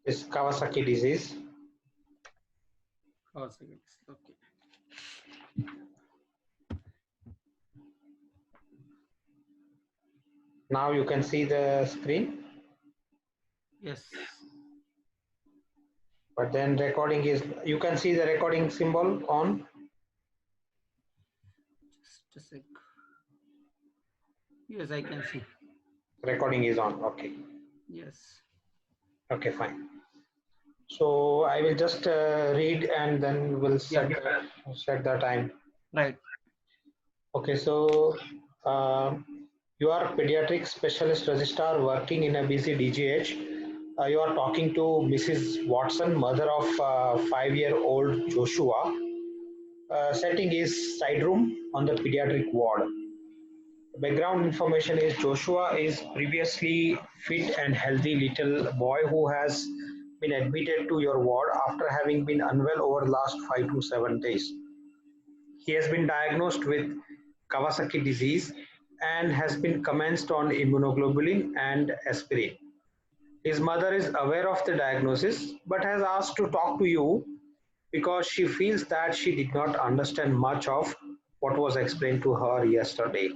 Is Kawasaki disease. Kawasaki. Okay. Now you can see the screen, Yes. but then recording is, you can see the recording symbol on. Just a sec. Yes, I can see. Recording is on. Okay. Yes. Okay, fine. So I will just read and then we'll set the time. Right. Okay, so uh, you are a pediatric specialist registrar working in a busy DGH. You are talking to Mrs. Watson, mother of 5-year-old Joshua. Setting is side room on the pediatric ward. Background information is Joshua is previously fit and healthy little boy who has been admitted to your ward after having been unwell over the last 5 to 7 days. He has been diagnosed with Kawasaki disease and has been commenced on immunoglobulin and aspirin. His mother is aware of the diagnosis but has asked to talk to you because she feels that she did not understand much of what was explained to her yesterday.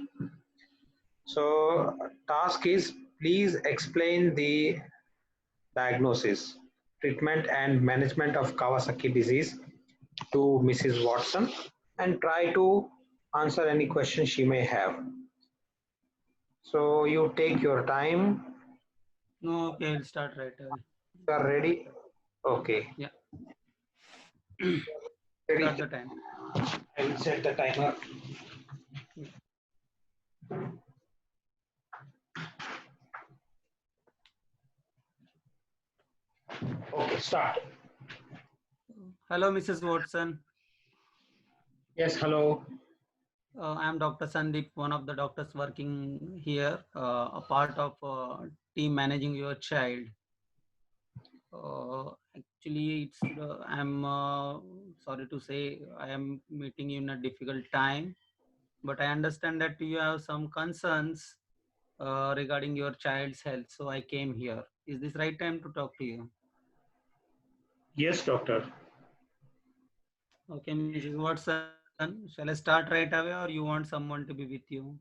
So, task is please explain the diagnosis, treatment, and management of Kawasaki disease to Mrs. Watson and try to answer any questions she may have. So, you take your time. No, okay, I'll start right away. You are ready? Okay. Yeah. Ready? Start the time. I will set the timer. Yeah. Okay, start. Hello, Mrs. Watson. Yes, hello. I'm Dr. Sandeep, one of the doctors working here, a part of team managing your child. Actually, I'm sorry to say I am meeting you in a difficult time, but I understand that you have some concerns regarding your child's health. So I came here. Is this right time to talk to you? Yes, doctor. Okay, Mrs. Watson, shall I start right away or you want someone to be with you?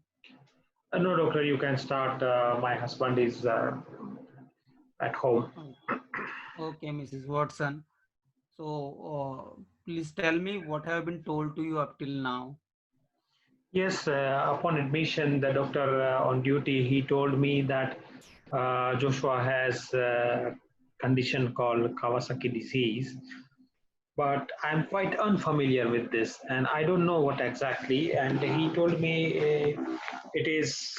No, doctor, you can start. My husband is at home. Oh, okay, Mrs. Watson. So please tell me what have been told to you up till now. Yes, upon admission, the doctor on duty, he told me that Joshua has a condition called Kawasaki disease, but I'm quite unfamiliar with this and I don't know what exactly. And he told me it is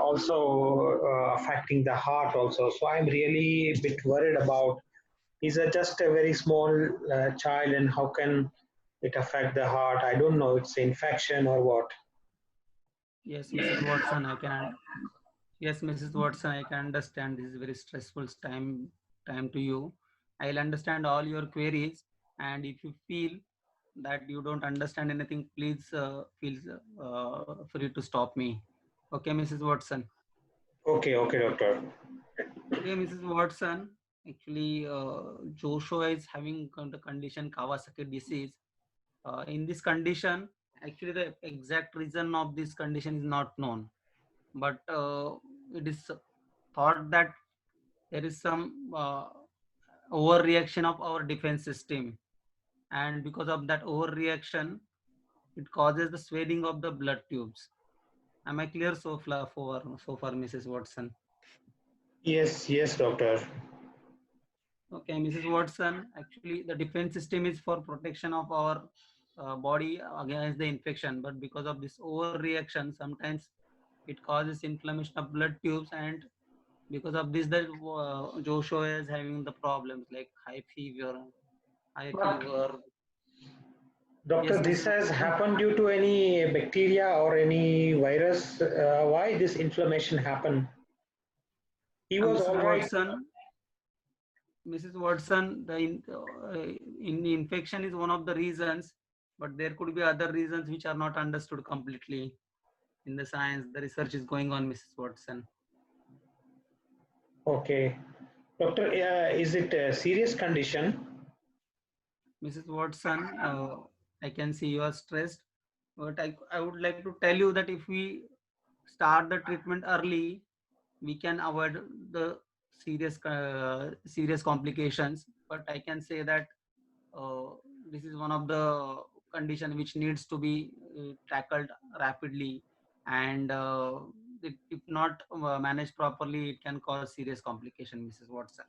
also affecting the heart also. So I'm really a bit worried about, is it just a very small child and how can it affect the heart? I don't know, it's infection or what. Yes, Mrs. Watson, yes, Mrs. Watson, I can understand this is very stressful time to you. I'll understand all your queries, and if you feel that you don't understand anything, please feel free to stop me. Okay, Mrs. Watson. Okay, okay, doctor. Okay, Mrs. Watson. Actually, Joshua is having the condition Kawasaki disease. In this condition, actually, the exact reason of this condition is not known, but it is thought that there is some overreaction of our defense system, and because of that overreaction, it causes the swelling of the blood tubes. Am I clear so far, Mrs. Watson? Yes, yes, doctor. Okay, Mrs. Watson, actually the defense system is for protection of our body against the infection, but because of this overreaction, sometimes it causes inflammation of blood tubes, and because of this, the Joshua is having the problems like high But fever. doctor, Yes, this Mrs. has Watson. happened due to any bacteria or any virus. Why this inflammation happened? He was Mrs. all right. Watson, in infection is one of the reasons, but there could be other reasons which are not understood completely in the science. The research is going on, Mrs. Watson. Okay. Doctor, is it a serious condition? Mrs. Watson, I can see you are stressed, but I would like to tell you that if we start the treatment early, we can avoid the serious complications. But I can say that uh, this is one of the condition which needs to be tackled rapidly, and if not managed properly, it can cause serious complication, Mrs. Watson.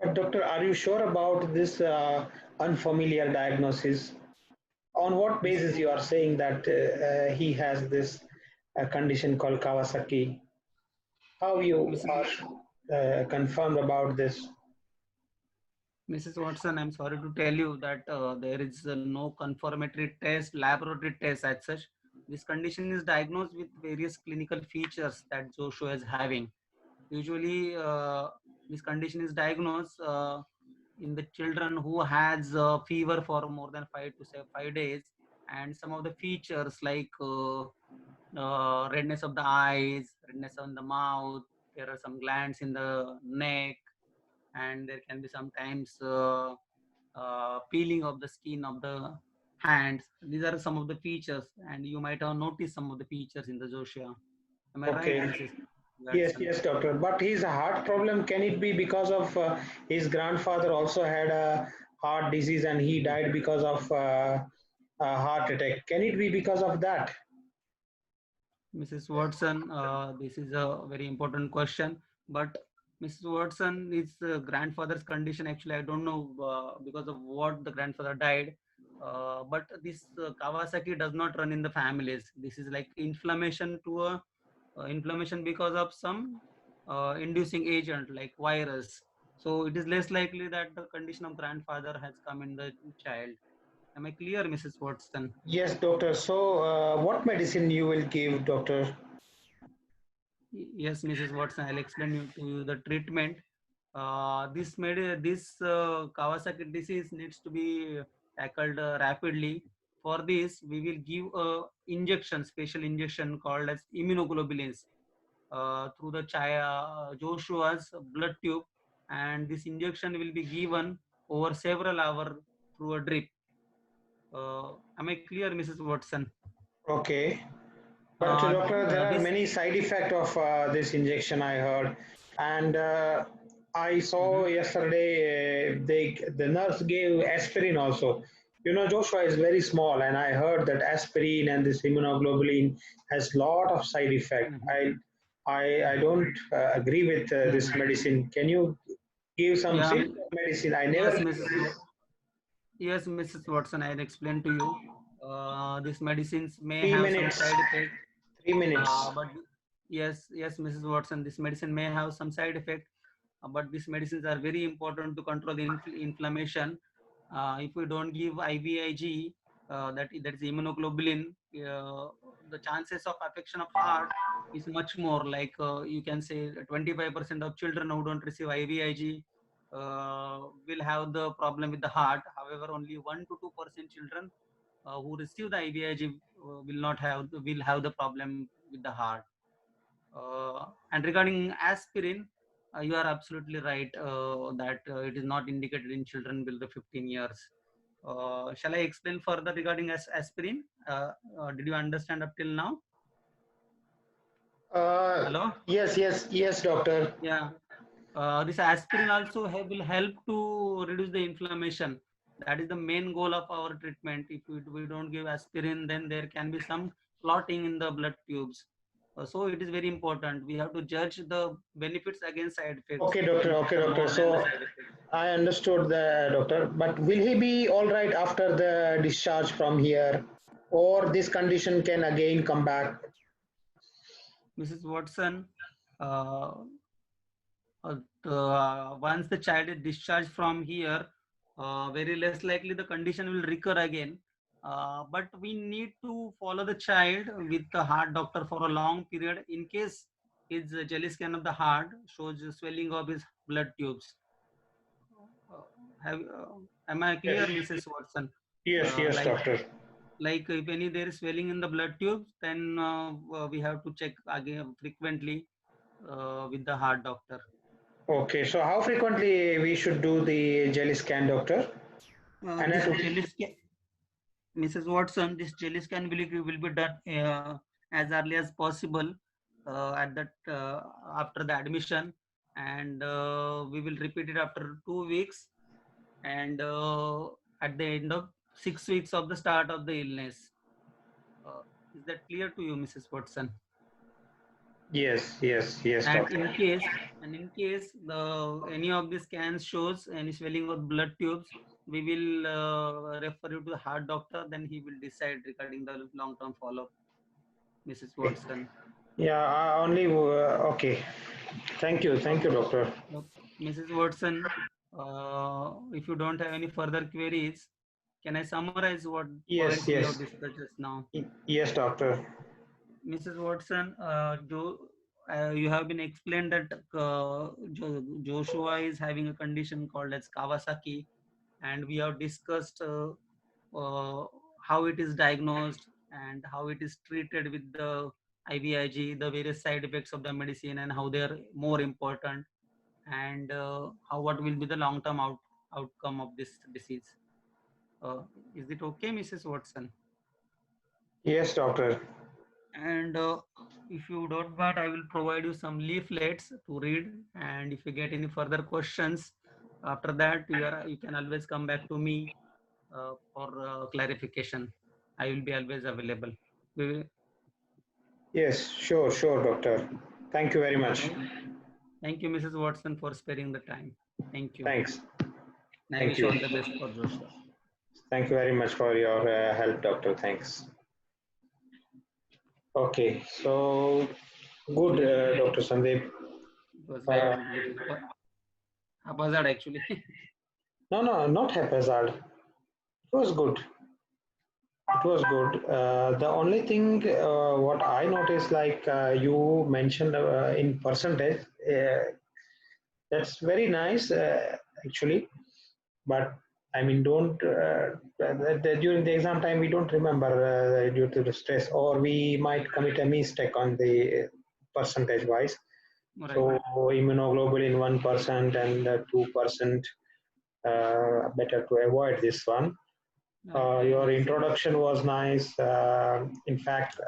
But doctor, are you sure about this unfamiliar diagnosis? On what Mrs. basis you are saying that he has this condition called Kawasaki? How you Mrs. are confirmed about this? Mrs. Watson, I'm sorry to tell you that there is no confirmatory test, laboratory test as such. This condition is diagnosed with various clinical features that Joshua is having. Usually, this condition is diagnosed in the children who has fever for more than 5 days, and some of the features like redness of the eyes, redness on the mouth. There are some glands in the neck, and there can be sometimes peeling of the skin of the hands. These are some of the features, and you might have noticed some of the features in the Joshua. Am I right, Okay. Mrs. Yes, Watson? yes, doctor. But his heart problem, can it be because of his grandfather also had a heart disease and he died because of a heart attack? Can it be because of that? Mrs. Watson, this is a very important question. But Mrs. Watson, his grandfather's condition, actually, I don't know because of what the grandfather died. But this Kawasaki does not run in the families. This is like inflammation to a inflammation because of some inducing agent like virus. So it is less likely that the condition of grandfather has come in the child. Am I clear, Mrs. Watson? Yes, doctor. So, what medicine you will give, doctor? Yes, Mrs. Watson, I'll explain to you the treatment. This Kawasaki disease needs to be tackled rapidly. For this, we will give a injection, special injection called as immunoglobulins through the Joshua's blood tube, and this injection will be given over several hours through a drip. Am I clear, Mrs. Watson? Okay. But doctor, there are This. many side effects of this injection, I heard, and I saw Mhm. yesterday the nurse gave aspirin also. You know, Joshua is very small, and I heard that aspirin and this immunoglobulin has lot of side effect. Mhm. I don't agree with this Mhm. medicine. Can you give some Yeah. simple medicine? I never Yes, heard Mrs. this. Yes, Mrs. Watson, I'll explain to you. These medicines may Three have some minutes. side effect, 3 minutes. but yes, Mrs. Watson, this medicine may have some side effect, but these medicines are very important to control the inflammation. If we don't give IVIG, that is immunoglobulin, the chances of affection of heart is much more. Like you can say, 25% of children who don't receive IVIG will have the problem with the heart. However, only 1 to 2% children who receive the IVIG will have the problem with the heart. And regarding aspirin, you are absolutely right that it is not indicated in children below 15 years. Shall I explain further regarding aspirin? Did you understand up till now? Uh, Hello? yes, doctor. Yeah. This aspirin also will help to reduce the inflammation. That is the main goal of our treatment. If we don't give aspirin, then there can be some clotting in the blood tubes. So it is very important. We have to judge the benefits against side effects. Okay, doctor. Okay, Benefits are doctor. more than the So side effects. I understood the doctor, but will he be all right after the discharge from here, or this condition can again come back? Mrs. Watson, uh, once the child is discharged from here, very less likely the condition will recur again. But we need to follow the child with the heart doctor for a long period in case his jelly scan of the heart shows swelling of his blood tubes. Uh, am I clear, Yes, Mrs. Watson? yes, Uh, yes, like doctor. like if any there is swelling in the blood tubes, then we have to check again frequently with the heart doctor. Okay, so how frequently we should do the jelly scan, doctor? And This jelly scan, Mrs. Watson, this jelly scan will be done as early as possible at that after the admission, and we will repeat it after 2 weeks, and at the end of 6 weeks of the start of the illness. Uh, is that clear to you, Mrs. Watson? yes, yes, yes, And doctor. in case the any of the scans shows any swelling of blood tubes, we will refer you to the heart doctor. Then he will decide regarding the long-term follow-up, Mrs. Okay. Watson. Yeah, only okay. Thank you, doctor. Mrs. Watson, if you don't have any further queries, can I summarize what Yes, points we yes, have discussed just now? yes, doctor. Mrs. Watson, you have been explained that Joshua is having a condition called as Kawasaki, and we have discussed uh, how it is diagnosed and how it is treated with the IVIG, the various side effects of the medicine, and how they are more important, and how what will be the long-term outcome of this disease. Uh, is it okay, Mrs. Watson? Yes, doctor. And if you don't mind, I will provide you some leaflets to read, and if you get any further questions after that, you can always come back to me for clarification. I will be always available. We will, Yes, sure, sure, doctor. Thank you very much. thank you, Mrs. Watson, for sparing the time. Thank you. Thanks. And I Thank wish you. all the best for Joshua. Thank you very much for your help, doctor. Thanks. Okay, so good, Dr. Sandeep. It was like Uh, little haphazard actually. no, no, not haphazard. It was good. It was good. The only thing what I noticed, like you mentioned in percentage, that's very nice actually. But I mean, don't during the exam time we don't remember due to the stress, or we might commit a mistake on the percentage wise. Right. So immunoglobulin 1% and 2%. Better to avoid this one. Right. Your introduction was nice. In fact,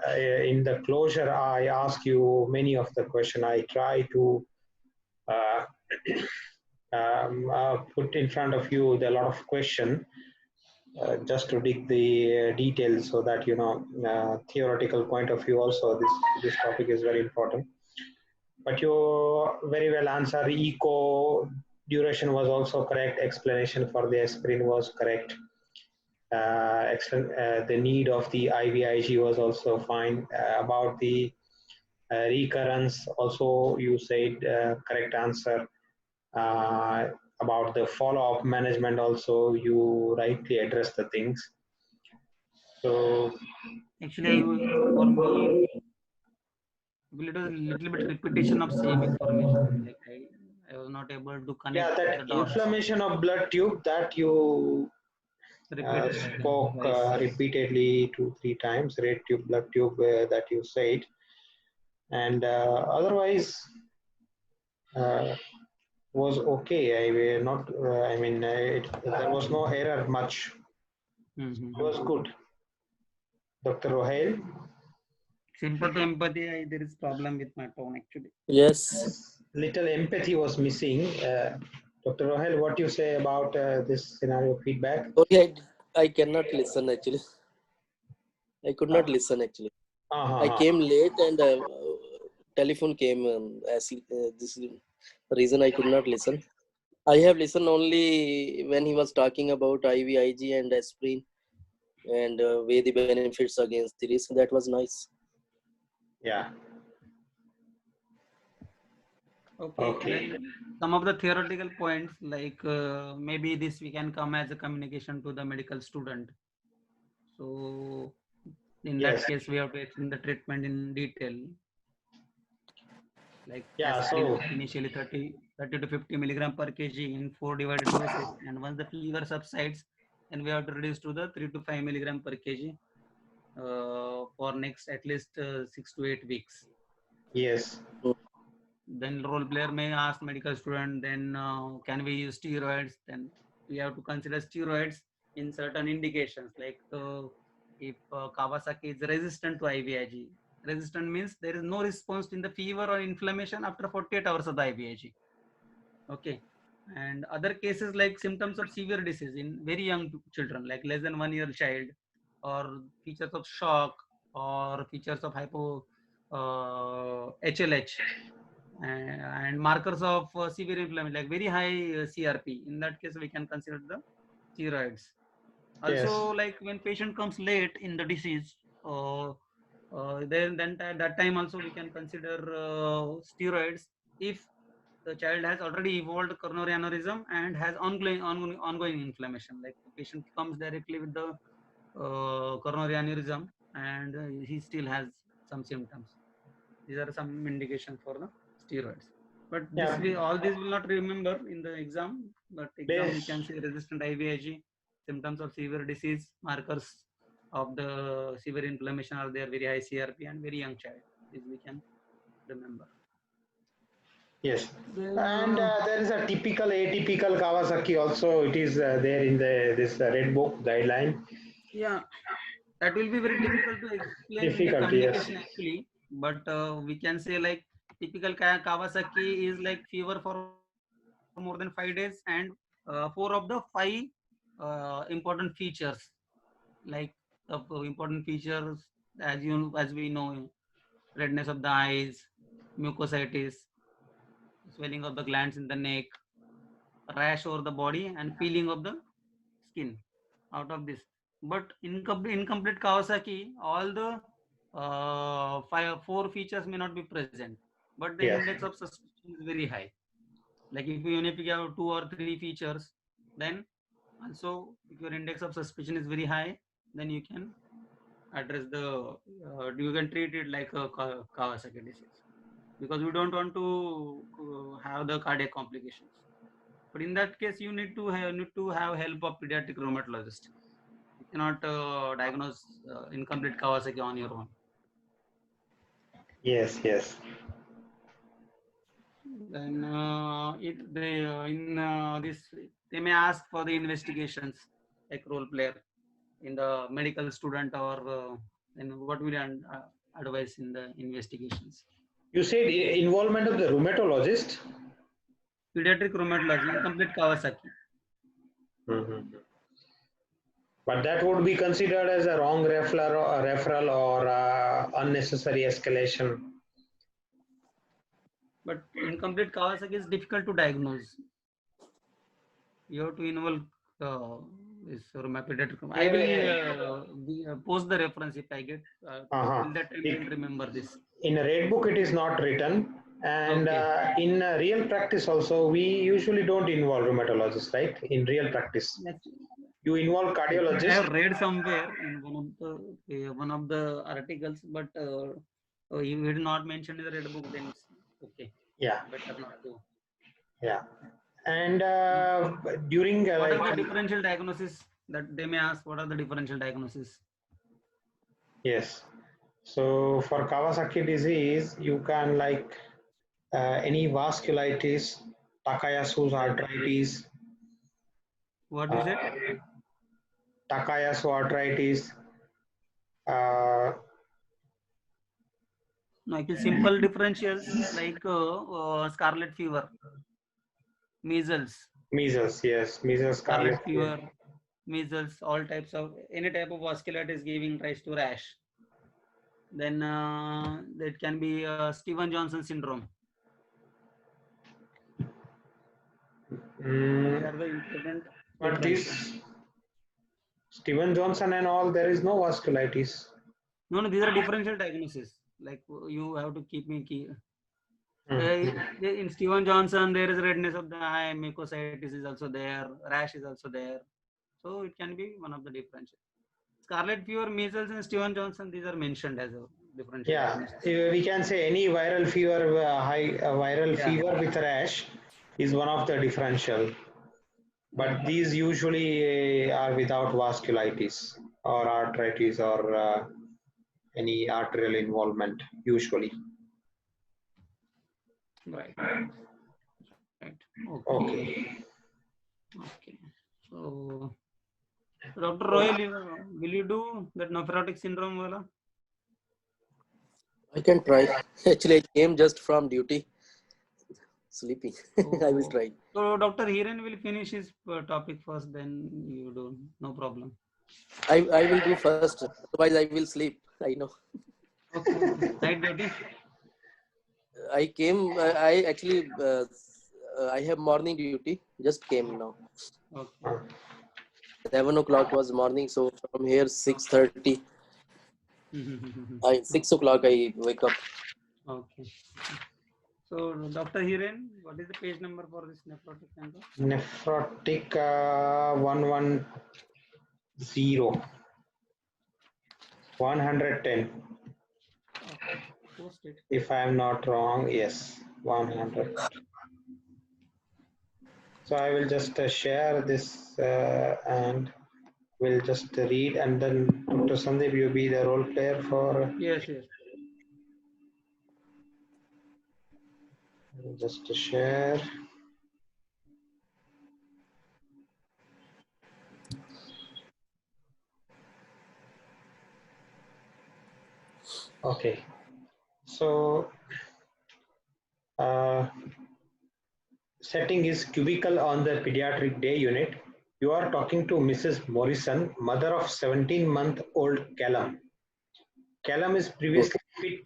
in the closure, I ask you many of the question. I try to uh, put in front of you the lot of question just to dig the details so that you know theoretical point of view also this topic is very important. But you very well answer. Eco duration was also correct. Explanation for the aspirin was correct. The need of the IVIG was also fine. About the recurrence, also you said correct answer. Uh, about the follow-up management, also you rightly address the things. So Actually, for me, it was a little bit repetition of same information. Like I was not able to yeah, connect the that dots inflammation of blood tube that you repeatedly spoke twice. repeatedly 2 3 times, red tube, blood tube that you said, and otherwise uh, was okay. I will not. I mean, there was no error much. It was Mm-hmm. good, Dr. Rohail. Sympathy, empathy, there is problem with my tone actually. Yes. Little empathy was missing. Dr. Rohail, what you say about this scenario feedback? Sorry, I cannot listen actually. I could not listen actually. I Uh-huh. came late and telephone came as this is the reason I could not listen. I have listened only when he was talking about IVIG and aspirin and weigh the benefits against the risk. That was nice. Yeah. Okay, Okay. then some of the theoretical points like maybe this we can come as a communication to the medical student. So in that Yes. case, we have to explain the treatment in detail. Like Yeah. aspirin So initially 30 to 50 milligram per kg in 4 divided doses, and once the fever subsides, then we have to reduce to the 3 to 5 milligram per kg for next at least 6 to 8 weeks. yes. Then role player may ask medical student, then can we use steroids? Then we have to consider steroids in certain indications, like if Kawasaki is resistant to IVIG. Resistant means there is no response in the fever or inflammation after 48 hours of the IVIG. Okay. And other cases like symptoms of severe disease in very young children, like less than 1 year child, or features of shock, or features of HLH, and markers of severe inflammation, like very high CRP. In that case, we can consider the steroids. Yes. Also, like when patient comes late in the disease, then at that time also we can consider steroids if the child has already evolved coronary aneurysm and has ongoing inflammation. Like the patient comes directly with the coronary aneurysm and he still has some symptoms. These are some indications for the steroids. But this Yeah. all these will not remember in the exam. But exam we Yes. can say resistant IVIG, symptoms of severe disease, markers of the severe inflammation are there, very high CRP and very young child. This we can remember. Yes. Then And there is a typical atypical Kawasaki also. It is there in this red book guideline. yeah, that will be very difficult to explain in the Difficult, yes. communication actually. But we can say like typical Kawasaki is like fever for more than 5 days and 4 of the 5 important features, like the important features as we know, redness of the eyes, mucositis, swelling of the glands in the neck, rash over the body, and peeling of the skin. Out of this, but incomplete Kawasaki, all the 4 features may not be present, but the Yes. index of suspicion is very high. Like if you have 2 or 3 features, then also if your index of suspicion is very high, then you can address you can treat it like a Kawasaki disease, because we don't want to have the cardiac complications. But in that case, you need to have help of pediatric rheumatologist. You cannot diagnose incomplete Kawasaki on your own. Yes. Yes. Then they may ask for the investigations, like role player in the medical student, or then what will you advise in the investigations? You said involvement of the rheumatologist. Pediatric rheumatology, incomplete Kawasaki. Mhm. But that would be considered as a wrong referral or unnecessary escalation. But incomplete Kawasaki is difficult to diagnose. You have to involve this pediatric. I will post the reference if I get. Till that time, I will remember this. In a red book, it is not written. And Okay. in real practice also, we usually don't involve rheumatologists, right? In real practice. You involve I cardiologists. have read somewhere in one of the articles, but you did not mention in the red book. Then it's okay. Yeah. Better not to. Yeah. And during What are like the differential diagnosis that they may ask? What are the differential diagnosis? yes. So for Kawasaki disease, you can like any vasculitis, Takayasu's arthritis, What is it? uh, Takayasu arthritis, uh, Like simple differentials like scarlet fever, measles, measles, yes, measles, scarlet scarlet fever. fever, measles, all types of any type of vasculitis giving rise to rash. Then that can be Steven Johnson syndrome. These are the important But differentials. this Steven Johnson and all, there is no vasculitis. No, these are differential diagnosis. Like you have to keep me key. Mm. In Steven Johnson, there is redness of the eye, mucositis is also there, rash is also there. So it can be one of the differential. Scarlet fever, measles, and Steven Johnson, these are mentioned as a differential Yeah, diagnosis. we can say any viral fever, high viral Yeah. fever with rash is one of the differential. But these usually are without vasculitis or arthritis or any arterial involvement usually. Right. Right. Okay. Okay. So, Dr. Royal, will you do that nephrotic syndrome? Wala? I can try. Actually, I came just from duty, sleeping. I will So, try. so Dr. Hiren will finish his topic first, then you do. No problem. I will do first. Otherwise, I will sleep. I know. Okay. Okay. Night duty. I came. I actually. I have morning duty. Just came now. Okay. 7 o'clock was morning. So from here 6:30. I Okay. 6 o'clock I wake up. Okay. So, Dr. Hiren, what is the page number for this nephrotic syndrome? Nephrotic 110. 110. Okay. Post it. If I am not wrong, yes, 100. So I will just share this and we'll just read, and then Dr. Sandeep, you be the role player for Yes, yes. just to share. Okay, so uh, setting is cubicle on the pediatric day unit. You are talking to Mrs. Morrison, mother of 17-month-old Callum. Callum is previously fit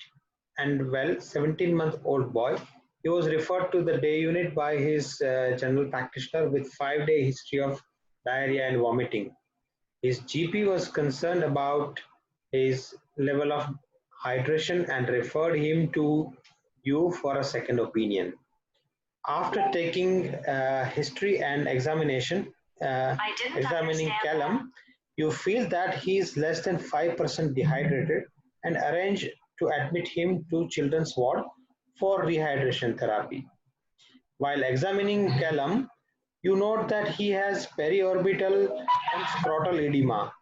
and well, 17-month-old boy. He was referred to the day unit by his general practitioner with 5-day history of diarrhea and vomiting. His GP was concerned about his level of hydration and referred him to you for a second opinion. After taking history and examining Callum, you feel that he is less than 5% dehydrated and arrange to admit him to children's ward for rehydration therapy. While examining Callum, you note that he has periorbital and scrotal edema.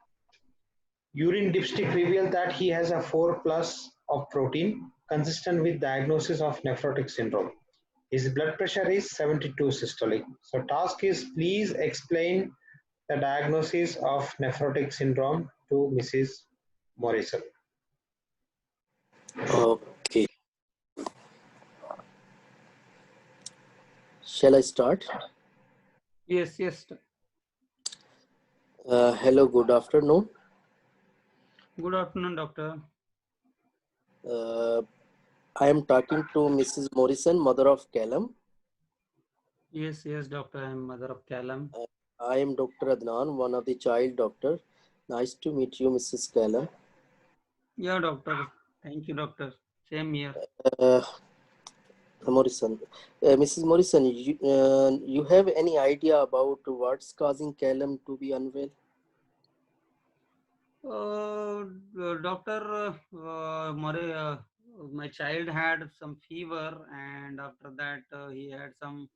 Urine dipstick revealed that he has a 4 plus of protein, consistent with diagnosis of nephrotic syndrome. His blood pressure is 72 systolic. So task is please explain the diagnosis of nephrotic syndrome to Mrs. Morrison. Okay. Shall I start? Yes, yes. Hello. Good afternoon. Good afternoon, doctor. I am talking to Mrs. Morrison, mother of Callum. Yes, yes, doctor. I am mother of Callum. I am Dr. Adnan, one of the child doctor. Nice to meet you, Mrs. Callum. Yeah, doctor. Thank you, doctor. Same here. Uh, Morrison, Mrs. Morrison, you have any idea about what's causing Callum to be unwell? Doctor, my child had some fever, and after that, he had some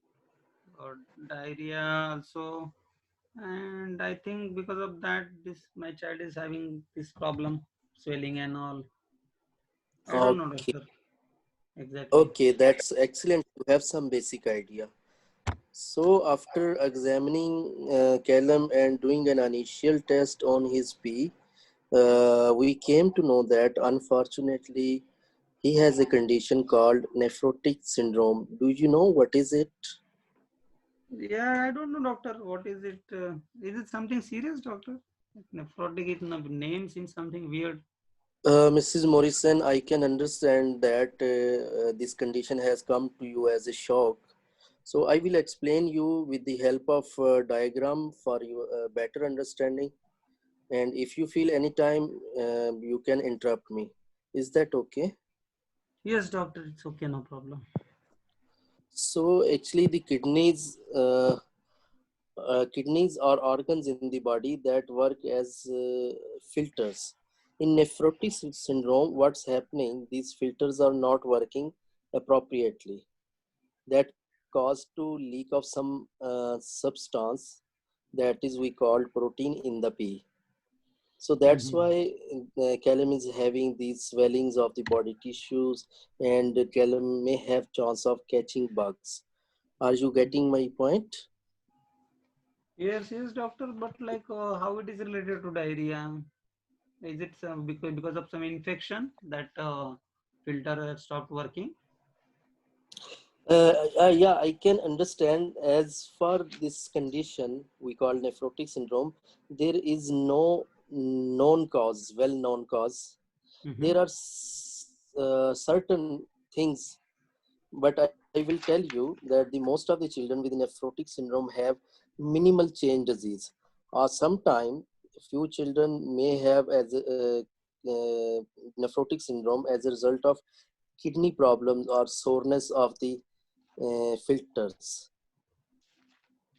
diarrhea also. And I think because of that, this my child is having this problem, swelling and all. I don't know, Okay, doctor, exactly. okay, that's excellent to have some basic idea. So after examining Callum and doing an initial test on his pee, we came to know that unfortunately he has a condition called nephrotic syndrome. Do you know what is it? Yeah, I don't know, doctor. What is it? Is it something serious, doctor? Nephrotic, name seems something weird. Mrs. Morrison, I can understand that this condition has come to you as a shock. So I will explain you with the help of diagram for your better understanding. And if you feel anytime, you can interrupt me. Is that okay? Yes, doctor, it's okay, no problem. So actually, the kidneys are organs in the body that work as filters. In nephrotic syndrome, what's happening? These filters are not working appropriately. That cause to leak of some substance that is we call protein in the pee. So that's Mhm. why Callum is having these swellings of the body tissues, and Callum may have chance of catching bugs. Are you getting my point? Yes, yes, doctor. But like, how it is related to diarrhea? Is it because of some infection that filter stopped working? Yeah, I can understand. As for this condition we call nephrotic syndrome, there is no known cause, well-known cause. Mm-hmm. There are certain things, but I will tell you that the most of the children with nephrotic syndrome have minimal change disease, or sometime few children may have as nephrotic syndrome as a result of kidney problems or soreness of the filters.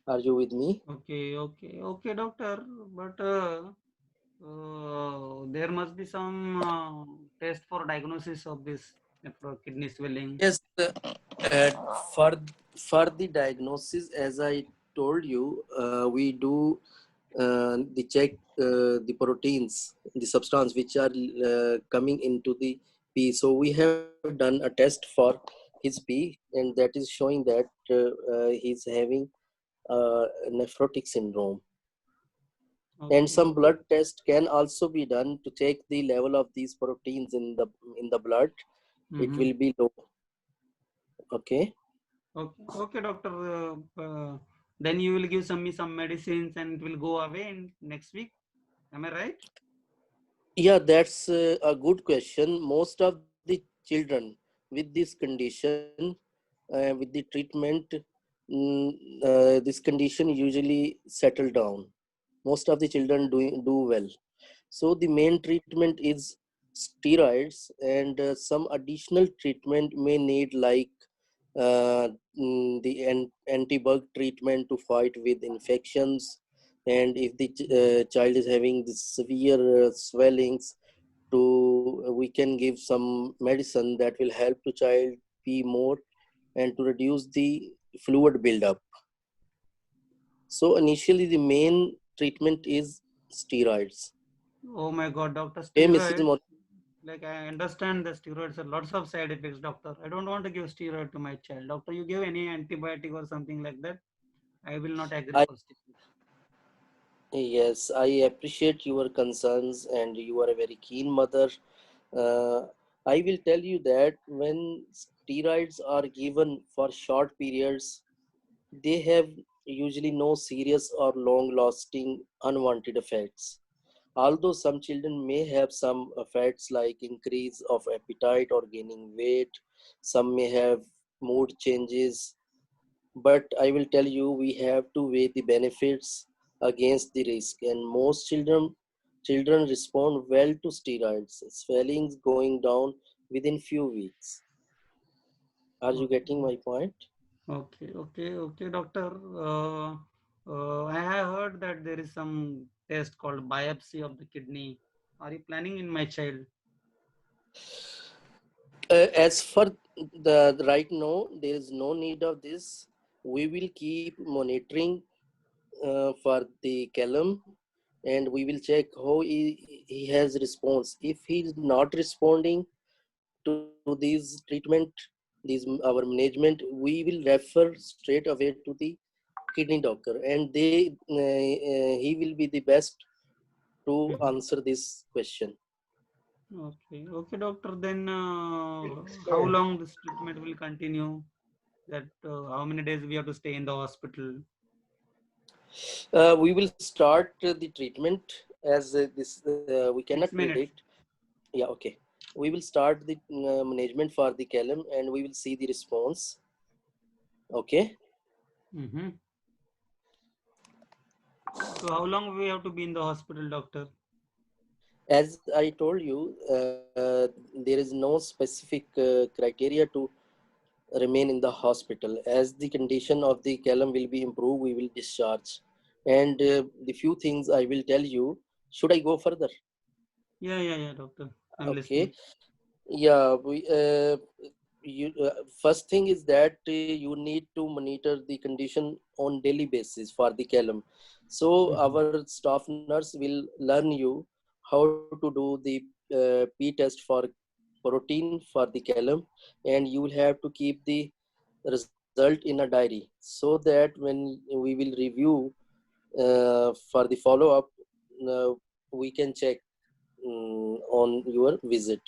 Are you with me? Okay, okay, okay, doctor. But there must be some test for diagnosis of this kidney swelling. Yes, uh, for for the diagnosis, as I told you, we do the check the proteins, the substance which are coming into the pee. So we have done a test for his pee, and that is showing that he's having nephrotic syndrome. And Okay, some blood test can also be done to check the level of these proteins in the blood. It mm-hmm. will be low. Okay. Okay, okay, doctor. Then you will give some medicines and it will go away in next week. Am I right? Yeah, that's a good question. Most of the children with this condition, with the treatment, this condition usually settle down. Most of the children do well. So the main treatment is steroids, and some additional treatment may need, like the anti-bug treatment to fight with infections, and if the child is having the severe swellings, to we can give some medicine that will help the child pee more and to reduce the fluid buildup. So initially the main treatment is steroids. Oh my God, doctor, Okay, Mrs. steroids. Like I understand the steroids are lots of side effects, doctor. I don't want to give steroid to my child. Doctor, you give any antibiotic or something like that? I will not agree I for steroid. Yes, I appreciate your concerns, and you are a very keen mother. Uh, I will tell you that when steroids are given for short periods, they have usually no serious or long lasting unwanted effects. Although some children may have some effects like increase of appetite or gaining weight, some may have mood changes, but I will tell you, we have to weigh the benefits against the risk, and most children respond well to steroids, swellings going down within few weeks. Are you getting Okay, my point? okay, okay, okay, doctor. I have heard that there is some test called biopsy of the kidney. Are you planning in my child? As for the right now, there is no need of this. We will keep monitoring for the Callum, and we will check how he has response. If he is not responding to these treatment, these our management, we will refer straight away to the kidney doctor, and he will be the best to Mhm. answer this question. Okay, okay, doctor. Then how Good. long this treatment will continue? That how many days we have to stay in the hospital? We will start the treatment as this we cannot 6 minutes. predict. Yeah, okay. We will start the management for the Callum, and we will see the response. Okay. Mm-hmm. So how long we have to be in the hospital, doctor? As I told you, there is no specific criteria to remain in the hospital. As the condition of the Callum will be improved, we will discharge. And the few things I will tell you. Should I go further? Yeah, yeah, yeah, doctor. I'm Okay. listening. Yeah. First thing is that you need to monitor the condition on daily basis for the Callum. So Mm-hmm. our staff nurse will learn you how to do the P test for protein for the column, and you will have to keep the result in a diary so that when we will review for the follow up, uh, we can check on your visit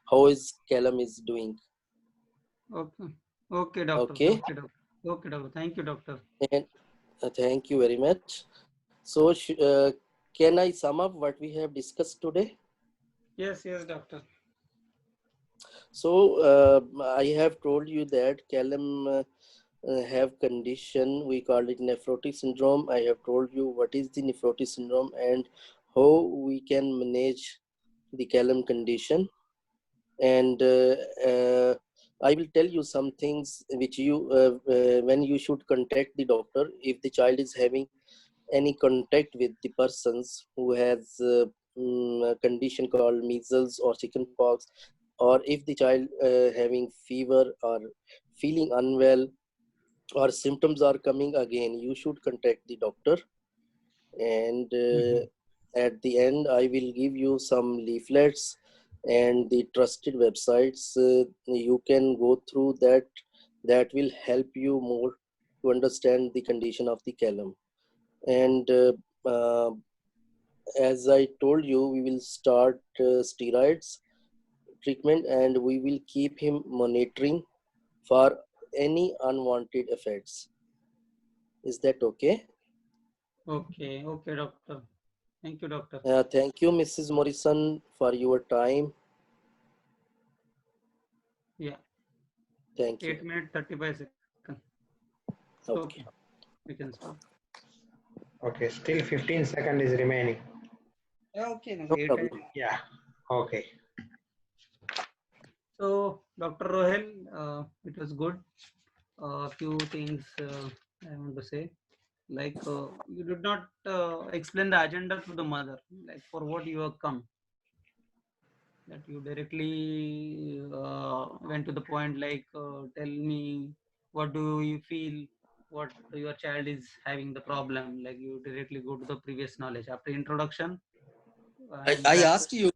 how is column is doing. Okay. Okay, doctor. Okay, Okay, doctor. Okay, doctor. Thank you, doctor. and thank you very much. So, can I sum up what we have discussed today? Yes, yes, doctor. So, I have told you that Callum have condition, we call it nephrotic syndrome. I have told you what is the nephrotic syndrome and how we can manage the Callum condition. And I will tell you some things which you, when you should contact the doctor if the child is having any contact with the persons who has a condition called measles or chickenpox, or if the child having fever or feeling unwell or symptoms are coming again, you should contact the doctor. And at the end, I will give you some leaflets and the trusted websites. You can go through that. That will help you more to understand the condition of the Callum. And as I told you, we will start steroids treatment, and we will keep him monitoring for any unwanted effects. Is that okay? Okay, okay, doctor. Thank you, doctor. Thank you, Mrs. Morrison, for your time. Yeah, Thank you. 8 minutes 35 seconds. Okay. Okay, we can start. Okay, still 15 seconds is remaining. Yeah, okay. No problem. Yeah. Okay. So, Dr. Rohel, it was good. A few things I want to say. Like, you did not explain the agenda to the mother, like for what you have come. That you directly went to the point, like, tell me what do you feel, what your child is having the problem. Like, you directly go to the previous knowledge after introduction. And I that, asked you,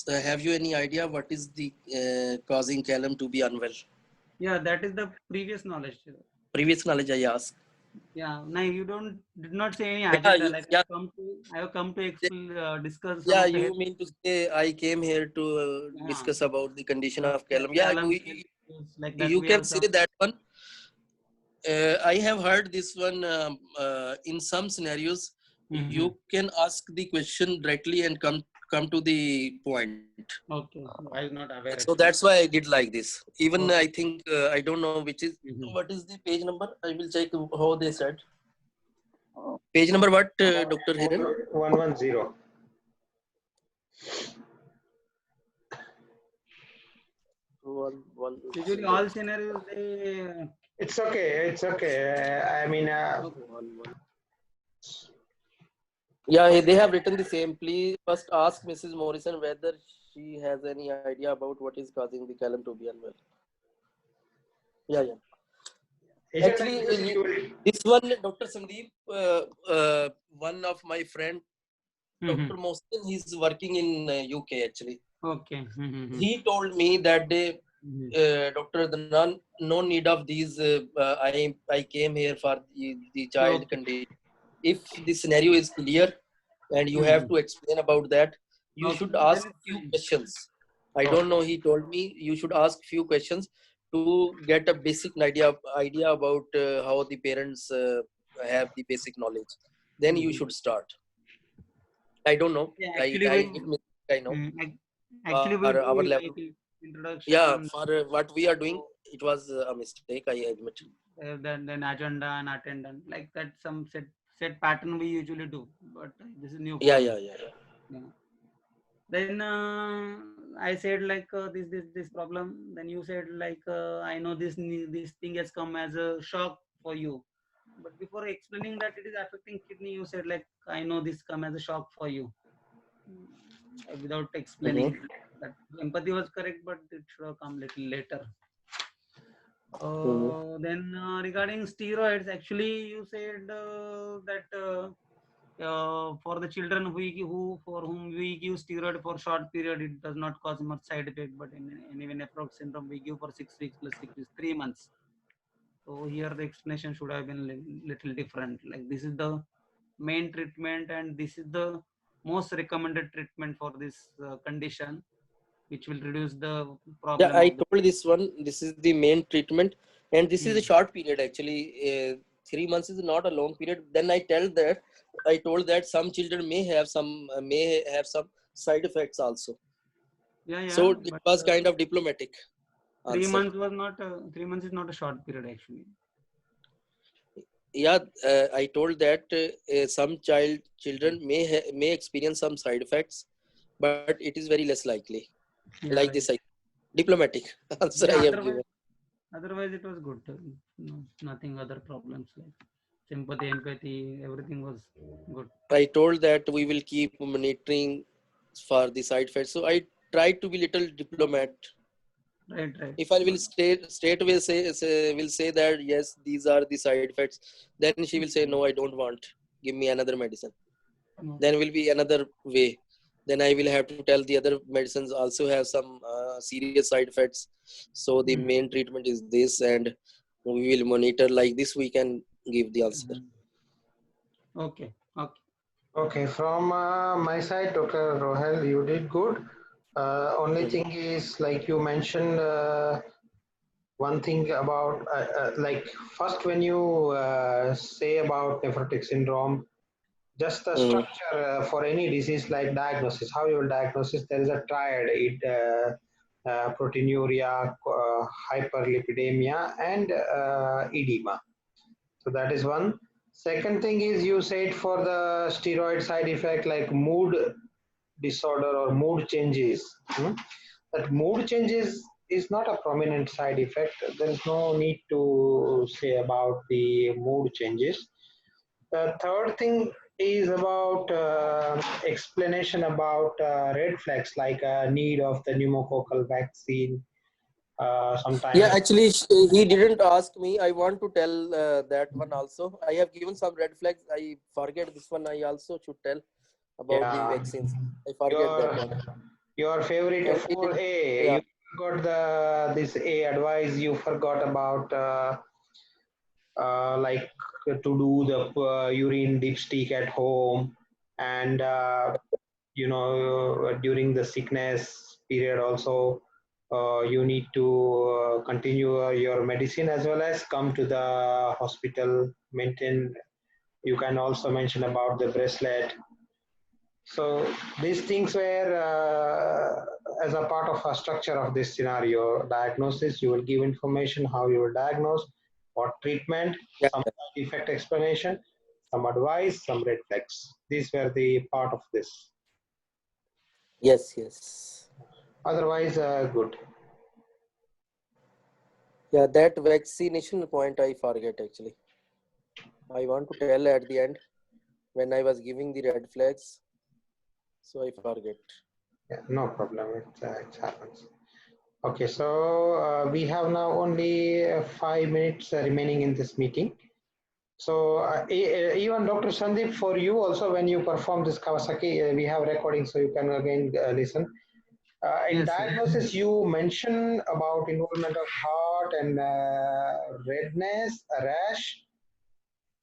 have you any idea what is the causing Callum to be unwell? yeah, that is the previous knowledge. Previous knowledge I asked. Yeah, now you did not say any Yeah, agenda. Like, yeah, I have come to discuss some yeah. of the You health. mean to say I came here to Yeah, discuss about the condition the of Callum? Yeah, Callum's health issues, like that you we can have say some. that one. I have heard this one in some scenarios. Mhm. You can ask the question directly and come to the point. Okay, I was not aware So actually. that's why I did like this. Even I Okay. think I don't know which is Mhm. what is the page number. I will check how they said. Page number what, Dr. Hiren? 110. One Usually, zero. all scenarios they. It's okay. It's okay. I mean, One. Yeah, they have written the same. Please first ask Mrs. Morrison whether she has any idea about what is causing the Callum to be unwell. Yeah, yeah. agent Actually, accuracy you will. this one, Dr. Sandeep, one of my friend, Mhm. Dr. Mohsin, he's working in UK actually. Okay. Mhm. He told me that day, Mhm. Doctor, no need of these. I came here for the child Okay. condition. If the scenario is clear and you have Mhm. to explain about that, you Okay. should Then ask it's few fine. questions. I don't Okay. know. He told me you should ask few questions to get a basic idea about how the parents have the basic knowledge. Then you Mhm. should start. I don't know. Yeah, I actually, I we did mistake, I know. actually we For do our like level, yeah, introduction, for what we are doing, it was a mistake, I admit. then agenda and attendant, like that. Some set pattern we usually do, but this is new Yeah, for me. yeah, yeah, yeah. Yeah. Then I said like this problem. Then you said like I know this thing has come as a shock for you, but before explaining that it is affecting kidney, you said like I know this come as a shock for you. Without Mm-hmm. explaining that empathy was correct, but it should have come little later. Mm-hmm. Then regarding steroids, actually you said that. for the children for whom we give steroid for short period, it does not cause much side effect. But in even Nephrotic syndrome, we give for 6 weeks plus 6 weeks, 3 months. So here the explanation should have been little different. Like this is the main treatment, and this is the most recommended treatment for this condition, which will reduce the Yeah, problem I of the. told this one. This is the main treatment, and this is a Hmm. short period actually. 3 months is not a long period. Then I told that some children may have some side effects also. Yeah, So yeah, it but was kind of diplomatic three answer. months was not 3 months is not a short period actually. Yeah, I told that some children may experience some side effects, but it is very less likely. Yeah, Like right. this, diplomatic answer I Yeah, have given. otherwise it was good. No, nothing other problems like sympathy, empathy, everything was good. I told that we will keep monitoring for the side effects. So I tried to be little diplomat. Right, right. If I will Good. straight away will say that yes, these are the side effects, then she will say no, I don't want. Give me another medicine. Then Okay. will be another way. Then I will have to tell the other medicines also have some serious side effects. So the Mm. main treatment is this, and we will monitor like this. We can give the answer. Mhm. Okay. Okay. Okay, from my side, Dr. Rohel, you did good. Only Mhm. thing is, like you mentioned, one thing about like first when you say about nephrotic syndrome, just the Mhm. structure for any disease like diagnosis, how you will diagnose it, there is a triad: proteinuria, hyperlipidemia, and edema. So that is one. Second thing is you said for the steroid side effect like mood disorder or mood changes. That mood changes is not a prominent side effect. There is no need to say about the mood changes. The third thing is about explanation about red flags like need of the pneumococcal vaccine. Yeah, Sometimes, actually, he didn't ask me. I want to tell that one also. I have given some red flags. I forget this one. I also should tell about the yeah, vaccines. I forget that your one. your favorite And it, 4A. yeah, You forgot the this A advice. You forgot about like to do the urine dipstick at home, and during the sickness period also you need to continue your medicine as well as come to the hospital maintain. You can also mention about the bracelet. So these things were as a part of a structure of this scenario diagnosis. You will give information how you will diagnose, what treatment, yeah, some effect explanation, some advice, some red flags. These were the part of this. yes, yes. Otherwise, good. Yeah, that vaccination point I forget actually. I want to tell at the end when I was giving the red flags. So I forget. Yeah, no problem. It happens. Okay, so we have now only 5 minutes remaining in this meeting. So even Dr. Sandeep, for you also, when you perform this Kawasaki, we have recording, so you can again listen. In Yes, yes. diagnosis, you mention about involvement of heart and redness, a rash,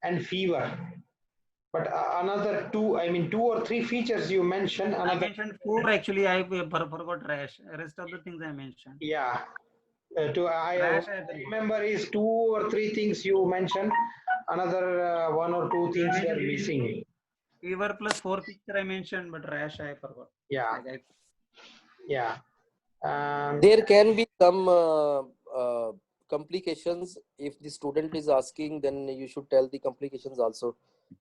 and fever. But another two, I mean, two or three features you mention. I Another, mentioned four actually. I forgot rash. Rest of the things I mentioned. yeah. What Rash I I forgot. remember is two or three things you mentioned. Another one or two I things were mentioned missing. fever plus four picture I mentioned, but rash I forgot. Yeah, Like I. yeah. There can be some complications. If the student is asking, then you should tell the complications also.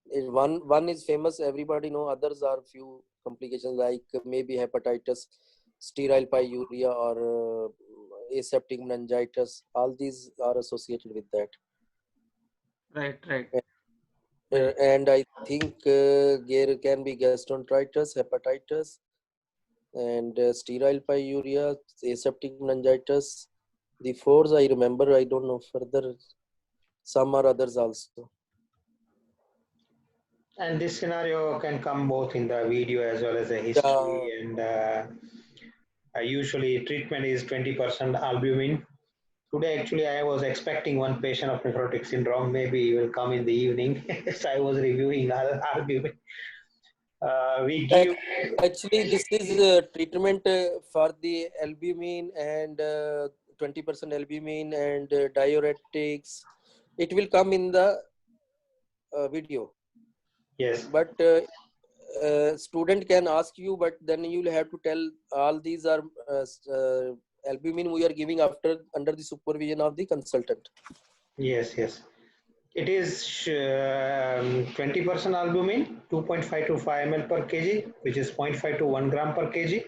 One is famous, everybody know. Others are few complications like maybe hepatitis, sterile pyuria, or aseptic meningitis. All these are associated with that. Right, right. Very. And I think there can be gastroenteritis, hepatitis, and sterile pyuria, aseptic meningitis. The fours I remember. I don't know further. Some are others also. And this scenario can come both in the video as well as the history. And usually treatment is 20% albumin. Today, actually, I was expecting one patient of nephrotic syndrome. Maybe he will come in the evening. So I was reviewing albumin. We give. Actually, this is treatment for the albumin and 20% albumin and diuretics. It will come in the video. Yes. But student can ask you, but then you'll have to tell all these are albumin we are giving after under the supervision of the consultant. Yes, yes. It is 20% albumin, 2.5 to 5 ml per kg, which is 0.5 to 1 gram per kg.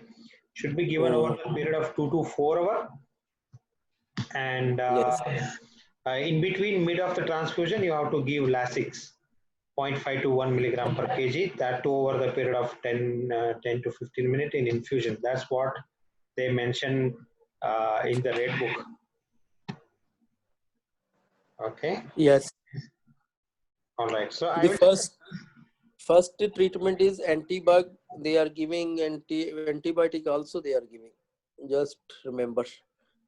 Should be given over the period of 2 to 4 hours. And Yes. In between mid of the transfusion, you have to give Lasix, 0.5 to 1 milligram per kg, that too over the period of 10 to 15 minutes in infusion. That's what they mention in the Red Book. Okay. Yes. All right. So The first treatment is antibug. They are giving antibiotic also. They are giving. Just remember,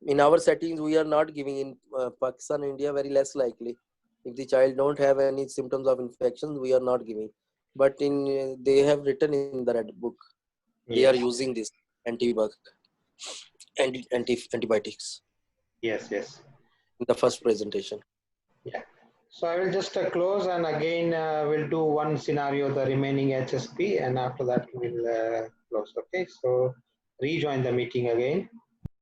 in our settings we are not giving. In Pakistan, India, very less likely. If the child don't have any symptoms of infection, we are not giving. But in they have written in the Red Book, they are using this antibug antibiotics. Yes, yes. In the first presentation. Yeah. So I will just close, and again we'll do one scenario, the remaining HSP, and after that we'll close. Okay. So rejoin the meeting again.